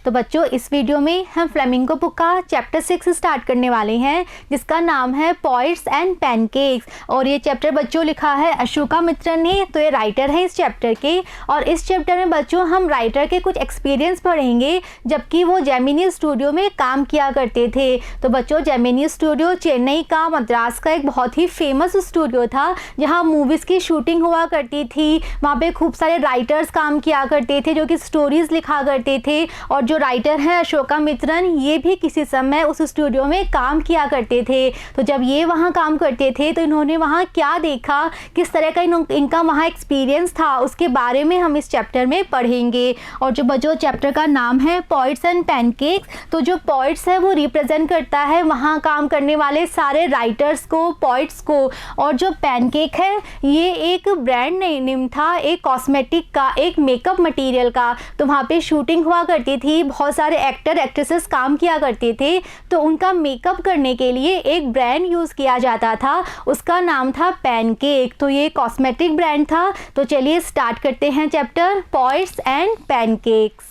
तो बच्चों इस वीडियो में हम फ्लेमिंगो बुक का चैप्टर 6 स्टार्ट करने वाले हैं, जिसका नाम है पॉइट्स एंड पैनकेक्स। और ये चैप्टर बच्चों लिखा है अशोका मित्रन ने, तो ये राइटर है इस चैप्टर के। और इस चैप्टर में बच्चों हम राइटर के कुछ एक्सपीरियंस पढ़ेंगे जबकि वो जेमिनी स्टूडियो में काम किया करते थे। तो बच्चों जेमिनी स्टूडियो चेन्नई का, मद्रास का एक बहुत ही फेमस स्टूडियो था जहाँ मूवीज़ की शूटिंग हुआ करती थी। वहाँ पे खूब सारे राइटर्स काम किया करते थे जो कि स्टोरीज लिखा करते थे। और जो राइटर हैं अशोका मित्रन, ये भी किसी समय उस स्टूडियो में काम किया करते थे। तो जब ये वहाँ काम करते थे तो इन्होंने वहाँ क्या देखा, किस तरह का इनका वहाँ एक्सपीरियंस था, उसके बारे में हम इस चैप्टर में पढ़ेंगे। और जो बच्चों चैप्टर का नाम है पॉइट्स एंड पैनकेक्स, तो जो पॉइट्स है वो रिप्रेजेंट करता है वहाँ काम करने वाले सारे राइटर्स को, पॉइट्स को। और जो पैनकेक है ये एक ब्रांड नेम था, एक कॉस्मेटिक का, एक मेकअप मटेरियल का। तो वहाँ पे शूटिंग हुआ करती थी, बहुत सारे एक्टर एक्ट्रेसेस काम किया करते थे। तो उनका मेकअप करने के लिए एक ब्रांड यूज़ किया जाता था, उसका नाम था पैनकेक। तो ये कॉस्मेटिक ब्रांड था। तो चलिए स्टार्ट करते हैं chapter poets and pancakes.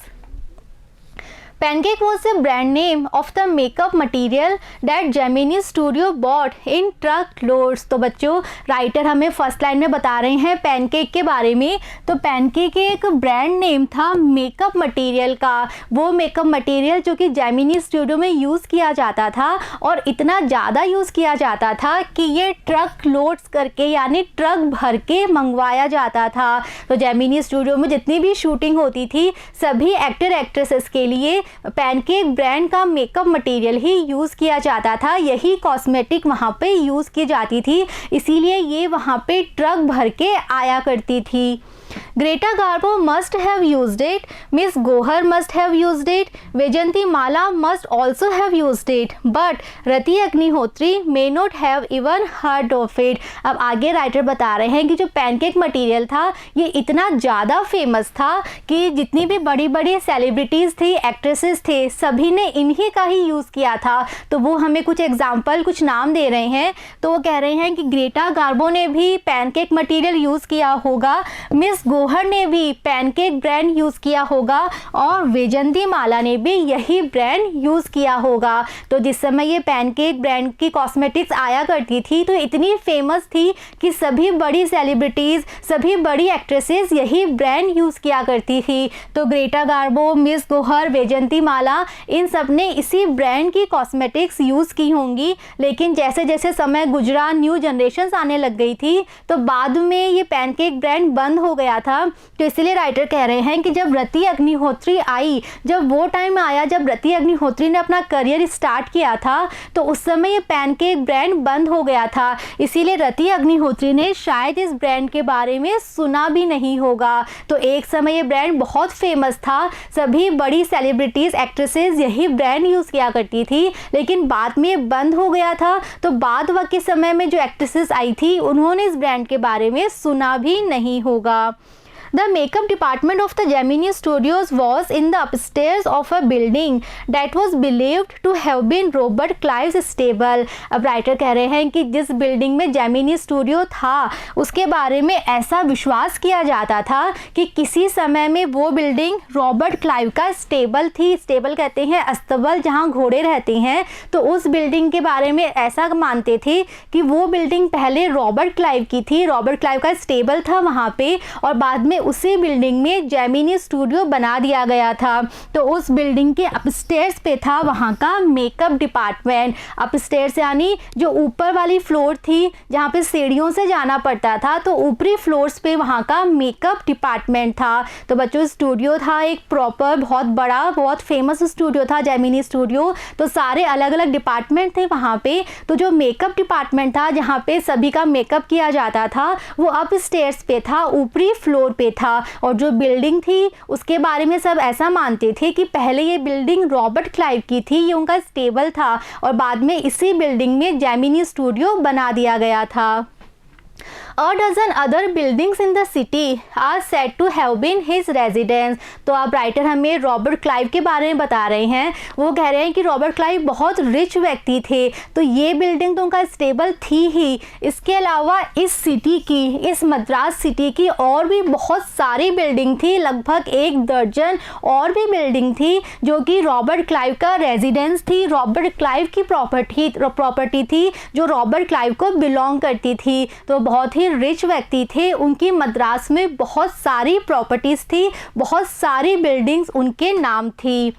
Pancake was the brand name of the makeup material that Gemini Studio bought in truck loads। तो बच्चों राइटर हमें फर्स्ट लाइन में बता रहे हैं पैनकेक के बारे में। तो पैनकेक एक ब्रांड नेम था मेकअप मटेरियल का, वो मेकअप मटेरियल जो कि जेमिनी स्टूडियो में यूज़ किया जाता था। और इतना ज़्यादा यूज़ किया जाता था कि ये ट्रक लोड्स करके, यानी ट्रक भर के मंगवाया जाता था। तो जेमिनी स्टूडियो में जितनी भी शूटिंग होती थी सभी एक्टर एक्ट्रेसेस के लिए पैनकेक ब्रांड का मेकअप मटेरियल ही यूज़ किया जाता था, यही कॉस्मेटिक वहाँ पे यूज़ की जाती थी, इसीलिए ये वहाँ पे ट्रक भर के आया करती थी। Greta Garbo must have used it, miss Gohar must have used it, Vyjayanthi Mala must also have used it, but Rati Agnihotri may not have even heard of it. अब आगे राइटर बता रहे हैं कि जो पैनकेक मटेरियल था ये इतना ज़्यादा फेमस था कि जितनी भी बड़ी बड़ी सेलिब्रिटीज़ थी, एक्ट्रेसेस थे, सभी ने इन्हीं का ही यूज़ किया था। तो वो हमें कुछ एग्जाम्पल, कुछ नाम दे रहे हैं। तो वो कह रहे हैं कि ग्रेटा गार्बो ने भी पैनकेक मटेरियल यूज़ किया होगा, मिस गोहर ने भी पैनकेक ब्रांड यूज़ किया होगा, और वैजयंती माला ने भी यही ब्रांड यूज़ किया होगा। तो जिस समय ये पैनकेक ब्रांड की कॉस्मेटिक्स आया करती थी तो इतनी फेमस थी कि सभी बड़ी सेलिब्रिटीज़, सभी बड़ी एक्ट्रेसेस यही ब्रांड यूज़ किया करती थी। तो Greta Garbo, miss Gohar, Vyjayanthimala, इन सब ने इसी ब्रांड की कॉस्मेटिक्स यूज़ की होंगी। लेकिन जैसे जैसे समय गुजरा, न्यू जनरेशन्स आने लग गई थी, तो बाद में ये पैनकेक ब्रांड बंद हो गया था। तो इसलिए राइटर कह रहे हैं कि जब रति अग्निहोत्री आई, जब वो टाइम आया जब रति अग्निहोत्री ने अपना करियर स्टार्ट किया था, तो उस समय ये पैनकेक ब्रांड बंद हो गया था। इसीलिए रति अग्निहोत्री ने शायद इस ब्रांड के बारे में सुना भी नहीं होगा। तो एक समय ये ब्रांड बहुत फेमस था, सभी बड़ी सेलिब्रिटीज़, एक्ट्रेसेस यही ब्रांड यूज़ किया करती थी, लेकिन बाद में ये बंद हो गया था। तो बाद वक्त के समय में जो एक्ट्रेसेस आई थी उन्होंने इस ब्रांड के बारे में सुना भी नहीं होगा। The makeup department of the Gemini Studios was in the upstairs of a building that was believed to have been Robert Clive's stable। अब राइटर कह रहे हैं कि जिस बिल्डिंग में जेमिनी स्टूडियो था उसके बारे में ऐसा विश्वास किया जाता था कि किसी समय में वो बिल्डिंग रॉबर्ट क्लाइव का स्टेबल थी। स्टेबल कहते हैं अस्तबल, जहाँ घोड़े रहते हैं। तो उस बिल्डिंग के बारे में ऐसा मानते थे कि वो बिल्डिंग पहले रॉबर्ट क्लाइव की थी, रॉबर्ट क्लाइव का स्टेबल था वहाँ पे, और बाद में उसी बिल्डिंग में जेमिनी स्टूडियो बना दिया गया था। तो उस बिल्डिंग के अपस्टेयर्स पे था वहाँ का मेकअप डिपार्टमेंट। अपस्टेयर्स यानी जो ऊपर वाली फ्लोर थी जहाँ पे सीढ़ियों से जाना पड़ता था, तो ऊपरी फ्लोर्स पे वहाँ का मेकअप डिपार्टमेंट था। तो बच्चों स्टूडियो था एक प्रॉपर, बहुत बड़ा, बहुत फेमस स्टूडियो था जेमिनी स्टूडियो। तो सारे अलग अलग डिपार्टमेंट थे वहाँ पे। तो जो मेकअप डिपार्टमेंट था जहाँ पे सभी का मेकअप किया जाता था वो अपस्टेयर्स पे था, ऊपरी फ्लोर पे था। और जो बिल्डिंग थी उसके बारे में सब ऐसा मानते थे कि पहले ये बिल्डिंग रॉबर्ट क्लाइव की थी, ये उनका स्टेबल था, और बाद में इसी बिल्डिंग में जेमिनी स्टूडियो बना दिया गया था। a dozen other buildings in the city are said to have been his residence। तो अब राइटर हमें रॉबर्ट क्लाइव के बारे में बता रहे हैं। वो कह रहे हैं कि रॉबर्ट क्लाइव बहुत रिच व्यक्ति थे, तो ये बिल्डिंग तो उनका स्टेबल थी ही। इसके अलावा इस सिटी की, इस मद्रास सिटी की और भी बहुत सारी बिल्डिंग थी, लगभग 1 दर्जन और भी बिल्डिंग थी जो कि रॉबर्ट क्लाइव का रेजिडेंस थी, रॉबर्ट क्लाइव की प्रॉपर्टी थी जो रॉबर्ट क्लाइव को बिलोंग करती थी। तो बहुत ही रिच व्यक्ति थे, उनकी मद्रास में बहुत सारी प्रॉपर्टीज़ थी, बहुत सारी बिल्डिंग्स उनके नाम थी।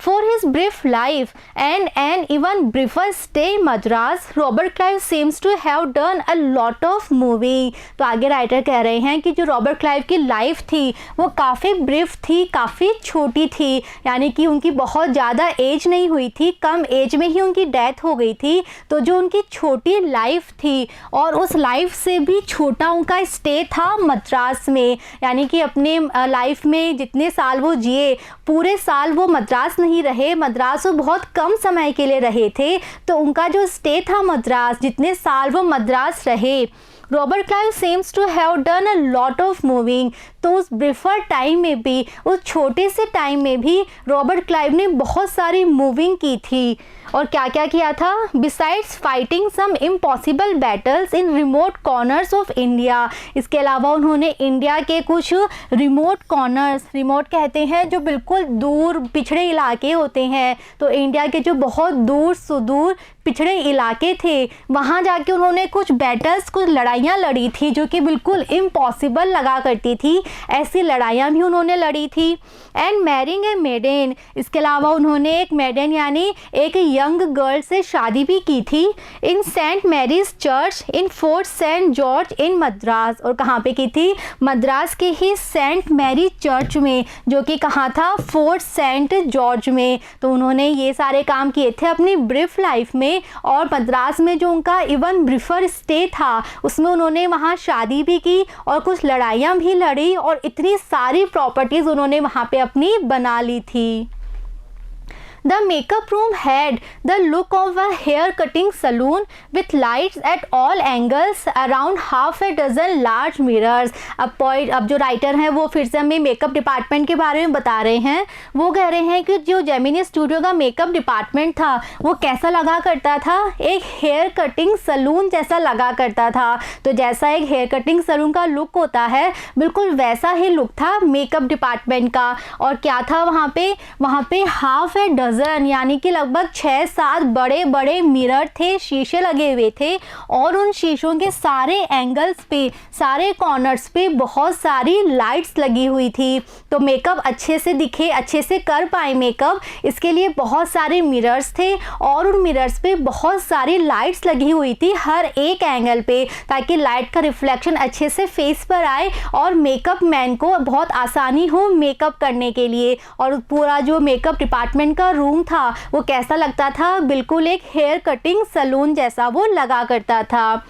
For his brief life and an even briefer stay Madras, Robert Clive seems to have done a lot of moving. तो आगे राइटर कह रहे हैं कि जो रॉबर्ट क्लाइव की लाइफ थी वो काफ़ी ब्रीफ थी, काफ़ी छोटी थी, यानी कि उनकी बहुत ज़्यादा एज नहीं हुई थी, कम एज में ही उनकी डेथ हो गई थी। तो जो उनकी छोटी लाइफ थी और उस लाइफ से भी छोटा उनका स्टे था मद्रास में, यानी कि अपने लाइफ में जितने साल वो जिए पूरे साल वो मद्रास नहीं रहे, मद्रास वो बहुत कम समय के लिए रहे थे। तो उनका जो स्टे था मद्रास, जितने साल वो मद्रास रहे, Robert Clive seems to have done a lot of moving. तो उस ब्रीफर टाइम में भी, उस छोटे से टाइम में भी रॉबर्ट क्लाइव ने बहुत सारी मूविंग की थी। और क्या क्या किया था? Besides fighting some impossible battles in remote corners of India. इसके अलावा उन्होंने इंडिया के कुछ रिमोट कॉर्नर्स, रिमोट कहते हैं जो बिल्कुल दूर पिछड़े इलाके होते हैं, तो इंडिया के जो बहुत दूर सुदूर पिछड़े इलाके थे वहाँ जाके उन्होंने कुछ बैटल्स, कुछ लड़ाइयाँ लड़ी थी जो कि बिल्कुल इम्पॉसिबल लगा करती थी, ऐसी लड़ाइयाँ भी उन्होंने लड़ी थी। एंड मैरिंग ए मेडन, इसके अलावा उन्होंने एक मेडन यानी एक यंग गर्ल से शादी भी की थी। In Saint Mary's church in Fort Saint George in Madras, और कहाँ पे की थी? मद्रास के ही सेंट मैरी चर्च में, जो कि कहाँ था? फोर्ट सेंट जॉर्ज में। तो उन्होंने ये सारे काम किए थे अपनी ब्रीफ लाइफ में, और मद्रास में जो उनका इवन ब्रीफर स्टे था उसमें उन्होंने वहाँ शादी भी की और कुछ लड़ाइयाँ भी लड़ी और इतनी सारी प्रॉपर्टीज़ उन्होंने वहाँ पे अपनी बना ली थी। The makeup room had the look of a hair cutting saloon with lights at all angles around half a dozen large mirrors। अब जो राइटर हैं वो फिर से हमें मेकअप डिपार्टमेंट के बारे में बता रहे हैं। वो कह रहे हैं कि जो जेमिनी स्टूडियो का मेकअप डिपार्टमेंट था वो कैसा लगा करता था? एक हेयर कटिंग सलून जैसा लगा करता था। तो जैसा एक हेयर कटिंग सलून का लुक होता है बिल्कुल वैसा ही लुक था मेकअप डिपार्टमेंट का। और क्या था वहाँ पे हाफ ए डजन यानी कि लगभग 6-7 बड़े बड़े मिरर थे, शीशे लगे हुए थे, और उन शीशों के सारे एंगल्स पे, सारे कॉर्नर्स पे बहुत सारी लाइट्स लगी हुई थी। तो मेकअप अच्छे से दिखे, अच्छे से कर पाए मेकअप, इसके लिए बहुत सारे मिरर्स थे और उन मिरर्स पे बहुत सारी लाइट्स लगी हुई थी हर एक एंगल पे, ताकि लाइट का रिफ्लेक्शन अच्छे से फेस पर आए और मेकअप मैन को बहुत आसानी हो मेकअप करने के लिए। और पूरा जो मेकअप डिपार्टमेंट का रूम था वो कैसा लगता था? बिल्कुल एक हेयर कटिंग सलून जैसा वो लगा करता था।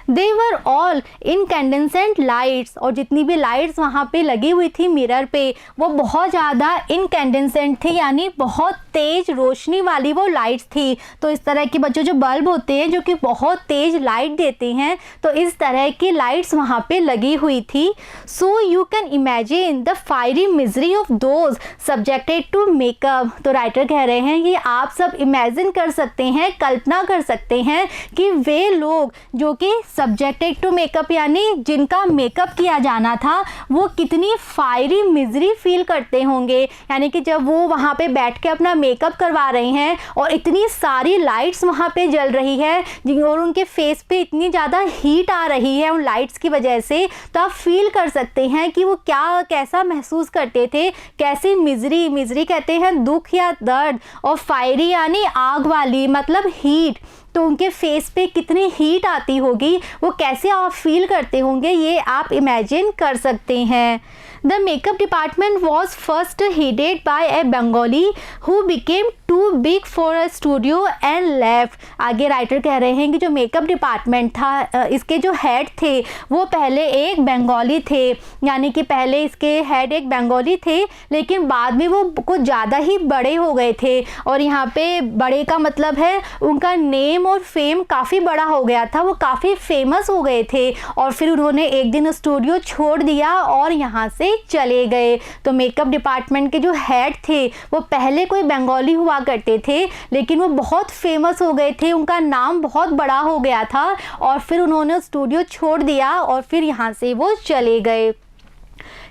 दे वर ऑल इनकैंडेसेंट लाइट्स, और जितनी भी लाइट्स वहाँ पे लगी हुई थी मिरर पे वो बहुत ज़्यादा इनकैंडेसेंट थी, यानी बहुत तेज़ रोशनी वाली वो लाइट्स थी। तो इस तरह के बच्चों जो बल्ब होते हैं जो कि बहुत तेज़ लाइट देते हैं, तो इस तरह की लाइट्स वहाँ पे लगी हुई थी। So you can imagine the fiery misery of those subjected to makeup. तो राइटर कह रहे हैं कि आप सब इमेजिन कर सकते हैं, कल्पना कर सकते हैं कि वे लोग जो कि सब्जेक्टेड टू मेकअप यानी जिनका मेकअप किया जाना था वो कितनी फायरी मिजरी फील करते होंगे। यानी कि जब वो वहाँ पे बैठ के अपना मेकअप करवा रहे हैं और इतनी सारी लाइट्स वहाँ पे जल रही है और उनके फेस पे इतनी ज़्यादा हीट आ रही है उन लाइट्स की वजह से, तो आप फील कर सकते हैं कि वो कैसा महसूस करते थे, कैसी मिजरी कहते हैं दुख या दर्द, और फायरी यानी आग वाली मतलब हीट, तो उनके फेस पे कितनी हीट आती होगी, वो कैसे आप फील करते होंगे, ये आप इमेजिन कर सकते हैं। The makeup department was first headed by a Bengali who became too big for a studio and left. आगे राइटर कह रहे हैं कि जो मेकअप डिपार्टमेंट था, इसके जो हेड थे वो पहले एक बंगाली थे, यानी कि पहले इसके हेड एक बंगाली थे, लेकिन बाद में वो कुछ ज़्यादा ही बड़े हो गए थे। और यहाँ पे बड़े का मतलब है उनका नेम और फेम काफ़ी बड़ा हो गया था, वो काफ़ी फेमस हो गए थे, और फिर उन्होंने एक दिन स्टूडियो छोड़ दिया और यहाँ से चले गए। तो मेकअप डिपार्टमेंट के जो हेड थे वो पहले कोई बंगाली हुआ करते थे, लेकिन वो बहुत फेमस हो गए थे, उनका नाम बहुत बड़ा हो गया था, और फिर उन्होंने स्टूडियो छोड़ दिया और फिर यहाँ से वो चले गए।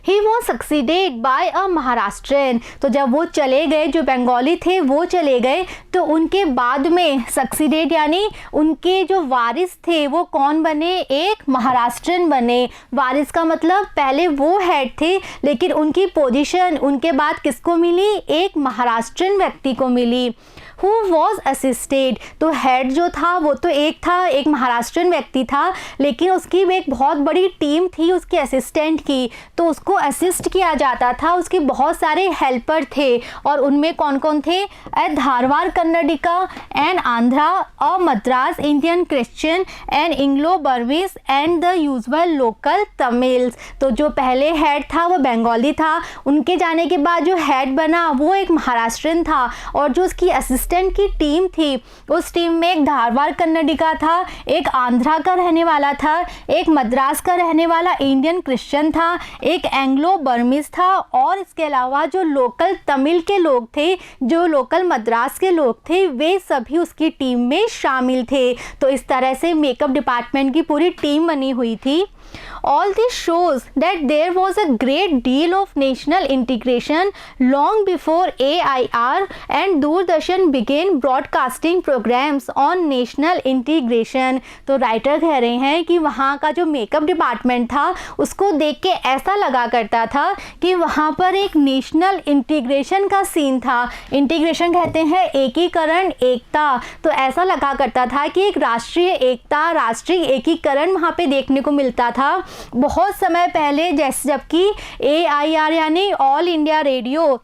He was succeeded by a Maharashtrian. तो जब वो चले गए, जो बंगाली थे वो चले गए, तो उनके बाद में सक्सीडेड यानी उनके जो वारिस थे वो कौन बने, एक महाराष्ट्रियन बने। वारिस का मतलब पहले वो हेड थे, लेकिन उनकी पोजीशन उनके बाद किसको मिली, एक महाराष्ट्रियन व्यक्ति को मिली। Who was assisted, तो हेड जो था वो तो एक था, एक महाराष्ट्रियन व्यक्ति था, लेकिन उसकी एक बहुत बड़ी टीम थी उसके असिस्टेंट की, तो उसको असिस्ट किया जाता था, उसके बहुत सारे हेल्पर थे, और उनमें कौन कौन थे, a Dharwad Kannadiga and Andhra, a Madras Indian Christian and Anglo Burmese and the usual local Tamils. तो जो पहले हेड था वो बंगाली था, उनके जाने के बाद जो हेड बना वो एक महाराष्ट्रियन था, और जो उसकी असिस्टेंट की टीम थी उस टीम में एक धारवाड़ कन्नडिका था, एक आंध्रा का रहने वाला था, एक मद्रास का रहने वाला इंडियन क्रिश्चियन था, एक एंग्लो बर्मिस था, और इसके अलावा जो लोकल तमिल के लोग थे, जो लोकल मद्रास के लोग थे, वे सभी उसकी टीम में शामिल थे। तो इस तरह से मेकअप डिपार्टमेंट की पूरी टीम बनी हुई थी। All this shows that there was a great deal of national integration long before AIR and Doordarshan began broadcasting programs on national integration। तो राइटर कह रहे हैं कि वहाँ का जो मेकअप डिपार्टमेंट था उसको देख के ऐसा लगा करता था कि वहाँ पर एक नेशनल इंटीग्रेशन का सीन था। इंटीग्रेशन कहते हैं एकीकरण, एकता। तो ऐसा लगा करता था कि एक राष्ट्रीय एकता, राष्ट्रीय एकीकरण वहाँ पे देखने को मिलता था बहुत समय पहले, जैसे जबकि AIR यानी ऑल इंडिया रेडियो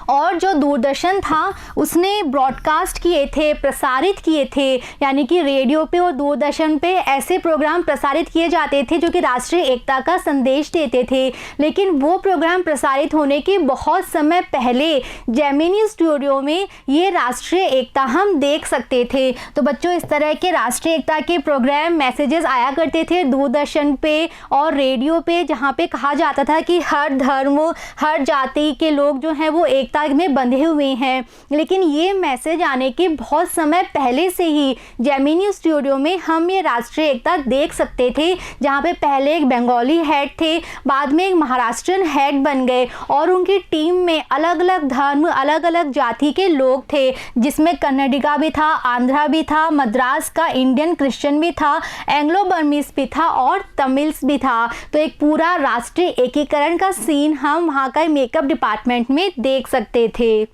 और जो दूरदर्शन था उसने ब्रॉडकास्ट किए थे, प्रसारित किए थे, यानी कि रेडियो पे और दूरदर्शन पे ऐसे प्रोग्राम प्रसारित किए जाते थे जो कि राष्ट्रीय एकता का संदेश देते थे। लेकिन वो प्रोग्राम प्रसारित होने के बहुत समय पहले जेमिनी स्टूडियो में ये राष्ट्रीय एकता हम देख सकते थे। तो बच्चों, इस तरह के राष्ट्रीय एकता के प्रोग्राम, मैसेजेस आया करते थे दूरदर्शन पे और रेडियो पे, जहाँ पे कहा जाता था कि हर धर्म, हर जाति के लोग जो हैं वो एकता में बंधे हुए हैं। लेकिन ये मैसेज आने के बहुत समय पहले से ही जेमिनी स्टूडियो में हम ये राष्ट्रीय एकता देख सकते थे, जहाँ पे पहले एक बंगाली हेड थे, बाद में एक महाराष्ट्रियन हेड बन गए, और उनकी टीम में अलग अलग धर्म, अलग अलग जाति के लोग थे, जिसमें कन्नडिका भी था, आंध्रा भी था, मद्रास का इंडियन क्रिश्चियन भी था, एंग्लो बर्मीज भी था और तमिल्स भी था। तो एक पूरा राष्ट्रीय एकीकरण का सीन हम वहाँ का मेकअप डिपार्टमेंट में देख सकते थे।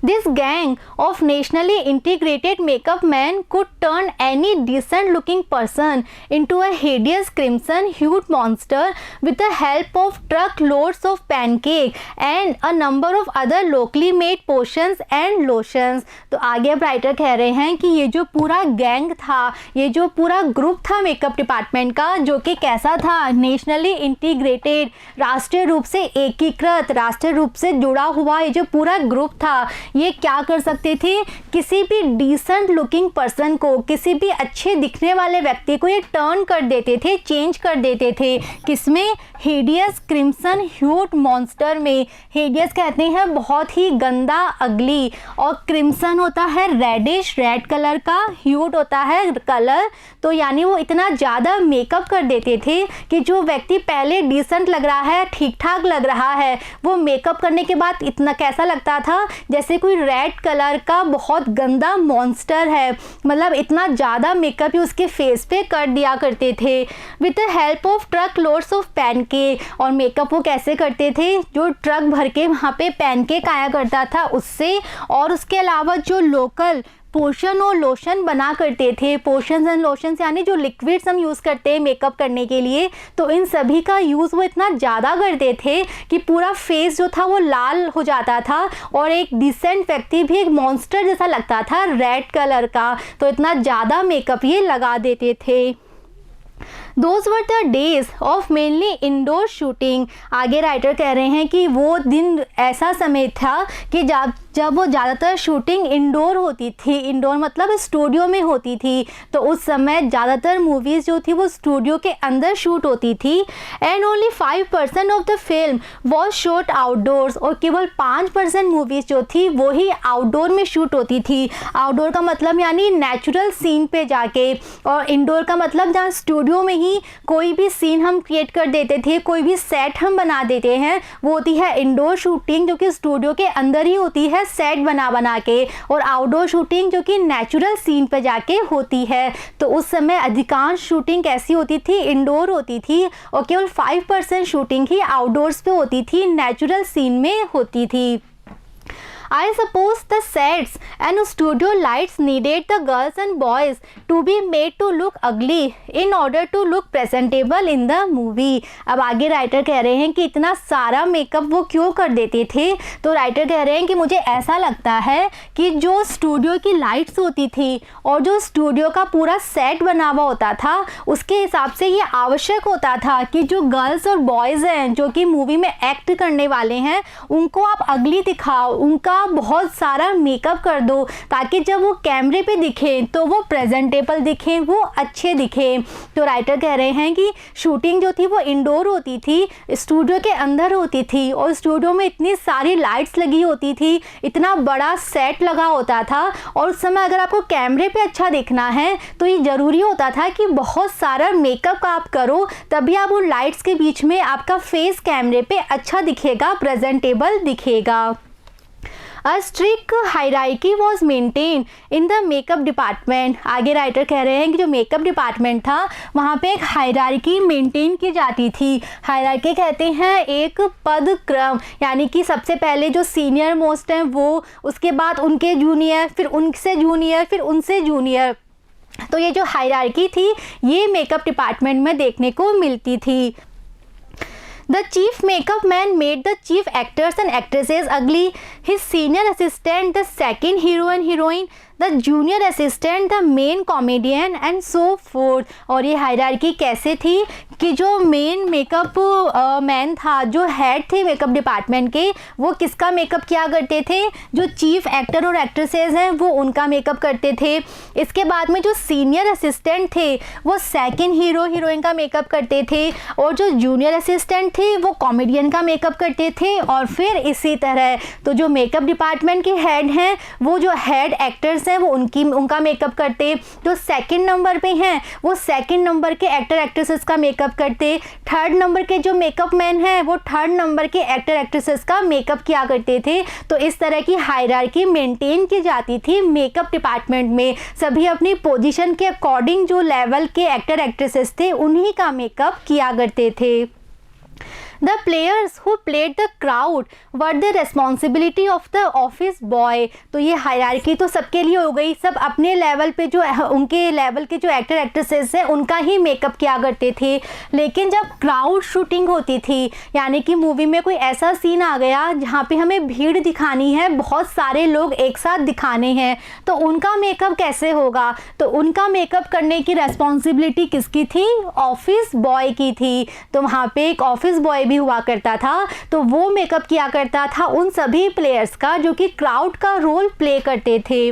This gang of nationally integrated makeup men could turn any decent looking person into a hideous crimson hued monster with the help of truckloads of pancake and a number of other locally made potions and lotions। तो आगे अब writer कह रहे हैं कि ये जो पूरा गैंग था, ये जो पूरा ग्रुप था मेकअप डिपार्टमेंट का, जो कि कैसा था, नेशनली इंटीग्रेटेड, राष्ट्रीय रूप से एकीकृत, राष्ट्रीय रूप से जुड़ा हुआ ये जो पूरा ग्रुप था, ये क्या कर सकते थे, किसी भी डिसेंट लुकिंग पर्सन को, किसी भी अच्छे दिखने वाले व्यक्ति को ये टर्न कर देते थे, चेंज कर देते थे। किसमें, हिडियस क्रिम्सन ह्यूड मॉन्स्टर में। हिडियस कहते हैं बहुत ही गंदा, अगली, और क्रिम्सन होता है रेडिश, रेड कलर का, ह्यूड होता है कलर। तो यानी वो इतना ज़्यादा मेकअप कर देते थे कि जो व्यक्ति पहले डिसेंट लग रहा है, ठीक ठाक लग रहा है, वो मेकअप करने के बाद इतना कैसा लगता था जैसे कोई रेड कलर का बहुत गंदा मॉन्स्टर है। मतलब इतना ज़्यादा मेकअप ही उसके फेस पे कर दिया करते थे। With the help of truck loads of pancake, और मेकअप वो कैसे करते थे, जो ट्रक भर के वहाँ पे पैनकेक आया करता था उससे, और उसके अलावा जो लोकल पोशन और लोशन बना करते थे। पोशंस एंड लोशंस यानी जो लिक्विड्स हम यूज़ करते हैं मेकअप करने के लिए, तो इन सभी का यूज़ वो इतना ज़्यादा करते थे कि पूरा फेस जो था वो लाल हो जाता था और एक डिसेंट व्यक्ति भी एक मॉन्स्टर जैसा लगता था रेड कलर का। तो इतना ज़्यादा मेकअप ये लगा देते थे। Those were the days of mainly indoor shooting। आगे राइटर कह रहे हैं कि वो दिन ऐसा समय था कि जब वो ज़्यादातर शूटिंग इंडोर होती थी। इंडोर मतलब स्टूडियो में होती थी। तो उस समय ज़्यादातर मूवीज़ जो थी वो स्टूडियो के अंदर शूट होती थी। And only 5% of the film was shot outdoors. और केवल 5% मूवीज़ जो थी वो ही आउटडोर में शूट होती थी। आउटडोर का मतलब यानी नेचुरल सीन पे जाके, और इंडोर का मतलब जहाँ स्टूडियो में ही कोई भी सीन हम क्रिएट कर देते थे, कोई भी सेट हम बना देते हैं, वो होती है इंडोर शूटिंग, जो कि स्टूडियो के अंदर ही होती है सेट बना के। और आउटडोर शूटिंग जो कि नेचुरल सीन पे जाके होती है। तो उस समय अधिकांश शूटिंग कैसी होती थी, इंडोर होती थी, और केवल 5% शूटिंग ही आउटडोर्स पे होती थी, नेचुरल सीन में होती थी। I suppose the sets and studio lights needed the girls and boys to be made to look ugly in order to look presentable in the movie। अब आगे राइटर कह रहे हैं कि इतना सारा मेकअप वो क्यों कर देते थे। तो राइटर कह रहे हैं कि मुझे ऐसा लगता है कि जो स्टूडियो की लाइट्स होती थी और जो स्टूडियो का पूरा सेट बना हुआ होता था, उसके हिसाब से ये आवश्यक होता था कि जो गर्ल्स और बॉयज़ हैं जो कि मूवी में एक्ट करने वाले हैं, उनको आप अगली दिखाओ, उनका बहुत सारा मेकअप कर दो, ताकि जब वो कैमरे पे दिखें तो वो प्रेजेंटेबल दिखें, वो अच्छे दिखें। तो राइटर कह रहे हैं कि शूटिंग जो थी वो इंडोर होती थी, स्टूडियो के अंदर होती थी, और स्टूडियो में इतनी सारी लाइट्स लगी होती थी, इतना बड़ा सेट लगा होता था, और उस समय अगर आपको कैमरे पे अच्छा दिखना है तो ये ज़रूरी होता था कि बहुत सारा मेकअप आप करो, तभी आप उन लाइट्स के बीच में आपका फेस कैमरे पे अच्छा दिखेगा, प्रेजेंटेबल दिखेगा। A strict hierarchy was maintained in the makeup department। आगे राइटर कह रहे हैं कि जो मेकअप डिपार्टमेंट था वहाँ पे एक हायरार्की मेंटेन की जाती थी। हायरार्की कहते हैं एक पद क्रम, यानी कि सबसे पहले जो सीनियर मोस्ट हैं वो, उसके बाद उनके जूनियर, फिर उनसे जूनियर, फिर उनसे जूनियर। तो ये जो हायरार्की थी ये मेकअप डिपार्टमेंट में देखने को मिलती थी। The chief makeup man made the chief actors and actresses ugly, his senior assistant the second hero and heroine, the junior assistant the main comedian and so forth। और ये hierarchy कैसे थी कि जो मेन मेकअप मैन था, जो head थे makeup department के, वो किसका मेकअप किया करते थे, जो चीफ एक्टर और एक्ट्रेसेस हैं वो उनका मेकअप करते थे। इसके बाद में जो सीनियर असिस्टेंट थे वो सेकंड हीरो हीरोइन का मेकअप करते थे, और जो जूनियर असिस्टेंट थे वो कॉमेडियन का मेकअप करते थे, और फिर इसी तरह। तो जो मेकअप डिपार्टमेंट के हेड हैं वो जो हेड एक्टर्स हैं वो उनका मेकअप करते, जो सेकंड नंबर पे हैं वो सेकंड नंबर के एक्टर एक्ट्रेसेस का मेकअप करते, थर्ड नंबर के जो मेकअप मैन हैं वो थर्ड नंबर के एक्टर एक्ट्रेसेस का मेकअप किया करते थे। तो इस तरह की हायरार्की मेंटेन की जाती थी मेकअप डिपार्टमेंट में। सभी अपनी पोजीशन के अकॉर्डिंग जो लेवल के एक्टर एक्ट्रेसेस थे उन्हीं का मेकअप किया करते थे। The players who played the crowd were the responsibility of the office boy। तो ये हायरार्की तो सबके लिए हो गई, सब अपने लेवल पे जो उनके लेवल के जो एक्टर एक्ट्रेसेस हैं उनका ही मेकअप किया करते थे। लेकिन जब क्राउड शूटिंग होती थी, यानी कि मूवी में कोई ऐसा सीन आ गया जहाँ पे हमें भीड़ दिखानी है, बहुत सारे लोग एक साथ दिखाने हैं, तो उनका मेकअप कैसे होगा। तो उनका मेकअप करने की रेस्पॉन्सिबिलिटी किसकी थी, ऑफिस बॉय की थी। तो वहाँ पे एक ऑफिस बॉय भी हुआ करता था, तो वो मेकअप किया करता था उन सभी प्लेयर्स का जो कि क्राउड का रोल प्ले करते थे।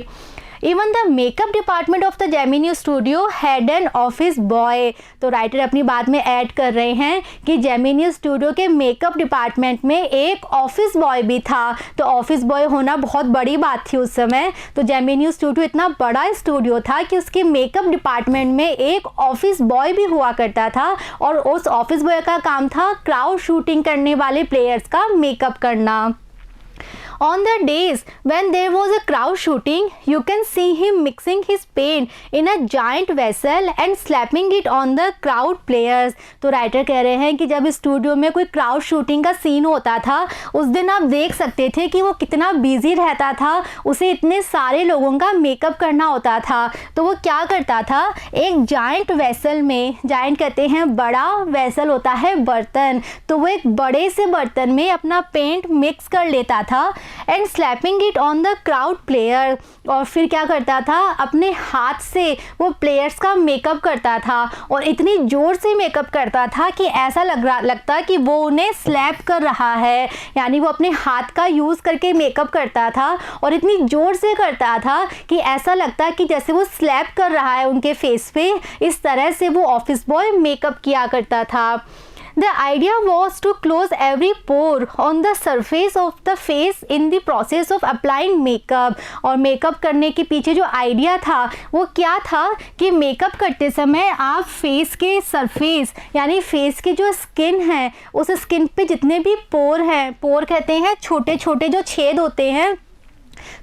Even the makeup department of the Gemini studio had an office boy. तो राइटर अपनी बात में ऐड कर रहे हैं कि जेमिनी स्टूडियो के मेकअप डिपार्टमेंट में एक ऑफिस बॉय भी था। तो ऑफिस बॉय होना बहुत बड़ी बात थी उस समय। तो जेमिनी स्टूडियो इतना बड़ा स्टूडियो था कि उसके मेकअप डिपार्टमेंट में एक ऑफिस बॉय भी हुआ करता था, और उस ऑफिस बॉय का काम था क्राउड शूटिंग करने वाले प्लेयर्स का मेकअप करना। On the days when there was a crowd shooting, you can see him mixing his paint in a giant vessel and slapping it on the crowd players. तो writer कह रहे हैं कि जब स्टूडियो में कोई क्राउड शूटिंग का scene होता था उस दिन आप देख सकते थे कि वो कितना बिजी रहता था, उसे इतने सारे लोगों का मेकअप करना होता था। तो वो क्या करता था, एक जाइंट वेसल में, जाइंट कहते हैं बड़ा, वेसल होता है बर्तन, तो वो एक बड़े से बर्तन में अपना पेंट मिक्स कर लेता था and slapping it on the crowd player, और फिर क्या करता था, अपने हाथ से वो प्लेयर्स का मेकअप करता था और इतनी ज़ोर से मेकअप करता था कि ऐसा लगता कि वो उन्हें स्लैप कर रहा है, यानी वो अपने हाथ का यूज़ करके मेकअप करता था और इतनी ज़ोर से करता था कि ऐसा लगता कि जैसे वो स्लैप कर रहा है उनके फेस पे। इस तरह से वो ऑफिस बॉय मेकअप किया करता था। The idea was to close every pore on the surface of the face in the process of applying makeup। और मेकअप करने के पीछे जो आइडिया था वो क्या था कि मेकअप करते समय आप फेस के सरफेस, यानी फेस की जो स्किन है उस स्किन पे जितने भी पोर हैं, पोर कहते हैं छोटे छोटे जो छेद होते हैं,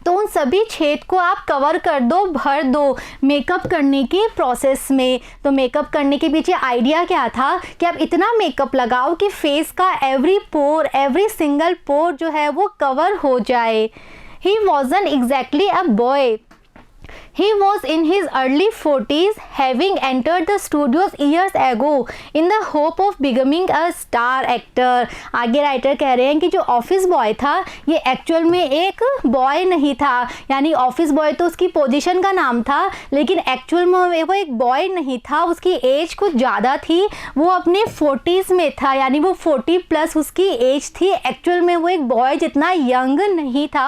तो उन सभी छेद को आप कवर कर दो, भर दो मेकअप करने की प्रोसेस में। तो मेकअप करने के पीछे आइडिया क्या था कि आप इतना मेकअप लगाओ कि फेस का every pore, every single pore जो है वो कवर हो जाए। He wasn't exactly a boy, He was in his early 40s, having entered the studios years ago in the hope of becoming a star actor। आगे writer कह रहे हैं कि जो ऑफिस बॉय था ये एक्चुअल में एक बॉय नहीं था, यानी ऑफिस बॉय तो उसकी पोजीशन का नाम था, लेकिन एक्चुअल में वो एक बॉय नहीं था, उसकी एज कुछ ज़्यादा थी, वो अपने 40s में था, यानी वो 40 प्लस उसकी एज थी, एक्चुअल में वो एक बॉय जितना यंग नहीं था।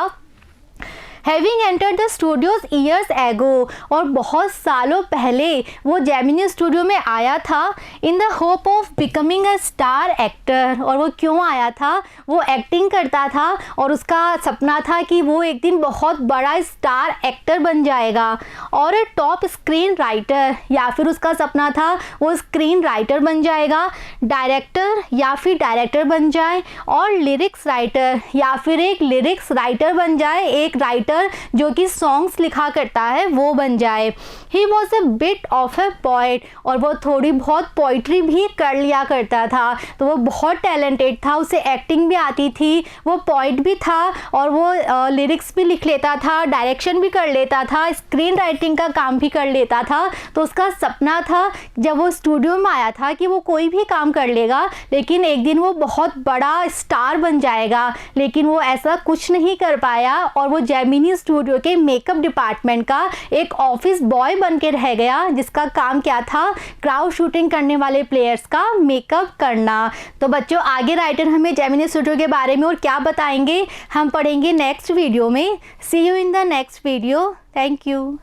Having entered the studios years ago, और बहुत सालों पहले वो जेमिनी स्टूडियो में आया था in the hope of becoming a star actor। और वो क्यों आया था, वो एक्टिंग करता था और उसका सपना था कि वो एक दिन बहुत बड़ा स्टार एक्टर बन जाएगा, और टॉप स्क्रीन राइटर, या फिर उसका सपना था वो स्क्रीन राइटर बन जाएगा, डायरेक्टर या फिर डायरेक्टर बन जाए, और लिरिक्स राइटर या फिर एक लिरिक्स राइटर बन जाए, एक राइटर जो कि सॉन्ग्स लिखा करता है वो बन जाए। He was a bit of A poet, और वो थोड़ी बहुत पोइट्री भी कर लिया करता था, तो वो बहुत टैलेंटेड था, उसे एक्टिंग भी आती थी, वो पोइट भी था और वो लिरिक्स भी लिख लेता था, डायरेक्शन भी कर लेता था, स्क्रीन राइटिंग का काम भी कर लेता था। तो उसका सपना था जब वो स्टूडियो में आया था कि वो कोई भी काम कर लेगा, लेकिन एक दिन वो बहुत बड़ा स्टार बन जाएगा, लेकिन वो ऐसा कुछ नहीं कर पाया और वो जेमिनी स्टूडियो के मेकअप डिपार्टमेंट का एक ऑफिस बॉय बन के रह गया, जिसका काम क्या था, क्राउड शूटिंग करने वाले प्लेयर्स का मेकअप करना। तो बच्चों आगे राइटर हमें जेमिनी स्टूडियो के बारे में और क्या बताएंगे हम पढ़ेंगे नेक्स्ट वीडियो में। See you in the next video. Thank you.